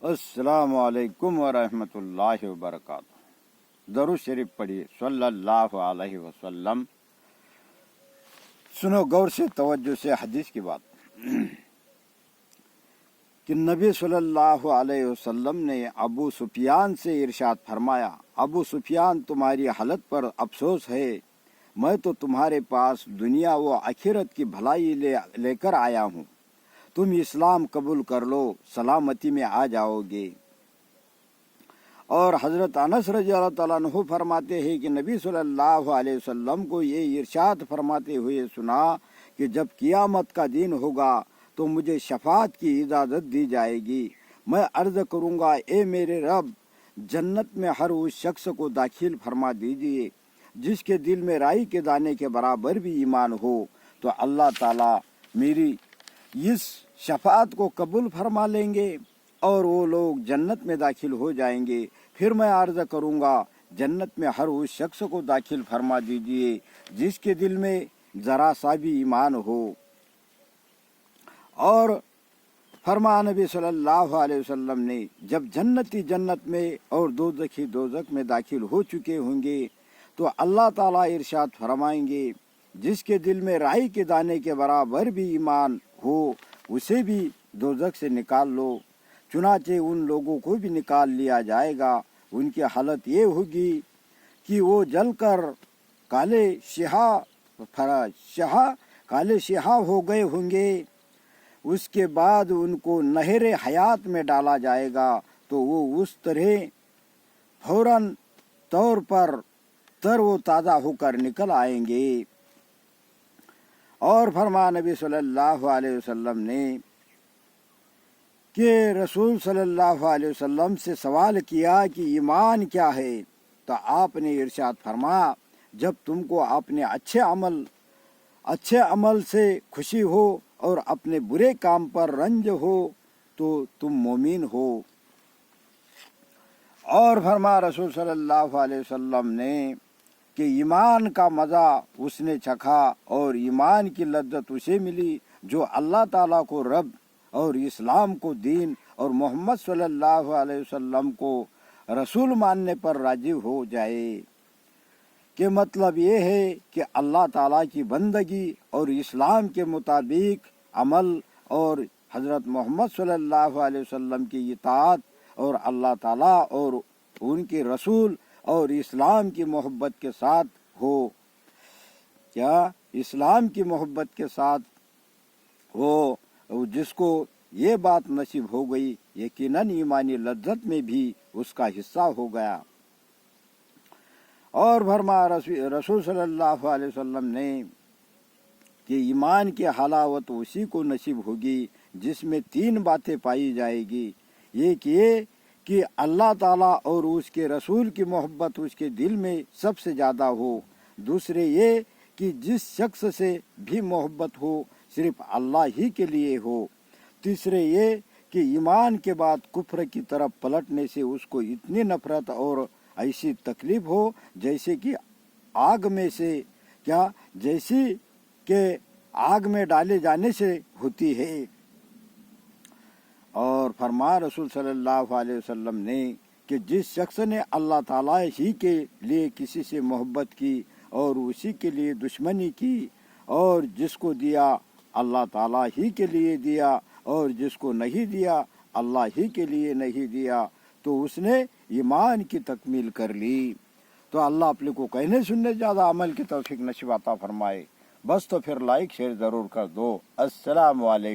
السلام علیکم ورحمۃ اللہ وبرکاتہ۔ درود شریف پڑھیے صلی اللہ علیہ وسلم۔ سنو غور سے، توجہ سے حدیث کی بات کہ نبی صلی اللہ علیہ وسلم نے ابو سفیان سے ارشاد فرمایا، ابو سفیان تمہاری حالت پر افسوس ہے، میں تو تمہارے پاس دنیا و آخرت کی بھلائی لے کر آیا ہوں، تم اسلام قبول کر لو، سلامتی میں آ جاؤ گے۔ اور حضرت انس رضی اللہ تعالیٰ عنہ فرماتے ہیں کہ نبی صلی اللہ علیہ وسلم کو یہ ارشاد فرماتے ہوئے سنا کہ جب قیامت کا دن ہوگا تو مجھے شفاعت کی اجازت دی جائے گی، میں عرض کروں گا، اے میرے رب، جنت میں ہر اس شخص کو داخل فرما دیجیے جس کے دل میں رائی کے دانے کے برابر بھی ایمان ہو۔ تو اللہ تعالیٰ میری اس شفاعت کو قبول فرما لیں گے اور وہ لوگ جنت میں داخل ہو جائیں گے۔ پھر میں عرض کروں گا، جنت میں ہر اس شخص کو داخل فرما دیجئے جس کے دل میں ذرا سا بھی ایمان ہو۔ اور فرما نبی صلی اللہ علیہ وسلم نے، جب جنتی جنت میں اور دوزخی دوزخ میں داخل ہو چکے ہوں گے تو اللہ تعالیٰ ارشاد فرمائیں گے، جس کے دل میں رائی کے دانے کے برابر بھی ایمان ہو اسے بھی دوزخ سے نکال لو۔ چنانچہ ان لوگوں کو بھی نکال لیا جائے گا، ان کی حالت یہ ہوگی کہ وہ جل کر کالے شہا ہو گئے ہوں گے۔ اس کے بعد ان کو نہر حیات میں ڈالا جائے گا تو وہ اس طرح فوراً طور پر تر و تازہ ہو کر نکل آئیں گے۔ اور فرما نبی صلی اللہ علیہ وسلم نے کہ رسول صلی اللہ علیہ وسلم سے سوال کیا کہ ایمان کیا ہے؟ تو آپ نے ارشاد فرمایا، جب تم کو اپنے اچھے عمل سے خوشی ہو اور اپنے برے کام پر رنج ہو تو تم مومن ہو۔ اور فرما رسول صلی اللہ علیہ وسلم نے کہ ایمان کا مزہ اس نے چکھا اور ایمان کی لذت اسے ملی جو اللہ تعالیٰ کو رب اور اسلام کو دین اور محمد صلی اللہ علیہ وسلم کو رسول ماننے پر راضی ہو جائے۔ کہ مطلب یہ ہے کہ اللہ تعالیٰ کی بندگی اور اسلام کے مطابق عمل اور حضرت محمد صلی اللہ علیہ وسلم کی اطاعت اور اللہ تعالیٰ اور ان کے رسول اور اسلام کی محبت کے ساتھ ہو۔ کیا اسلام کی محبت کے ساتھ ہو؟ جس کو یہ بات نصیب ہو گئی یقیناً ایمانی لذت میں بھی اس کا حصہ ہو گیا۔ اور فرما رسول صلی اللہ علیہ وسلم نے کہ ایمان کی حلاوت اسی کو نصیب ہوگی جس میں 3 باتیں پائی جائے گی۔ ایک یہ کہ اللہ تعالیٰ اور اس کے رسول کی محبت اس کے دل میں سب سے زیادہ ہو۔ دوسرے یہ کہ جس شخص سے بھی محبت ہو صرف اللہ ہی کے لیے ہو۔ تیسرے یہ کہ ایمان کے بعد کفر کی طرف پلٹنے سے اس کو اتنی نفرت اور ایسی تکلیف ہو جیسے کہ آگ میں ڈالے جانے سے ہوتی ہے۔ اور فرما رسول صلی اللہ علیہ وسلم نے کہ جس شخص نے اللہ تعالیٰ ہی کے لیے کسی سے محبت کی اور اسی کے لیے دشمنی کی، اور جس کو دیا اللہ تعالیٰ ہی کے لیے دیا اور جس کو نہیں دیا اللہ ہی کے لیے نہیں دیا، تو اس نے ایمان کی تکمیل کر لی۔ تو اللہ اپنے کو کہنے سننے زیادہ عمل کی توفیق نصیب عطا فرمائے۔ بس تو پھر لائک شیئر ضرور کر دو۔ السلام علیکم۔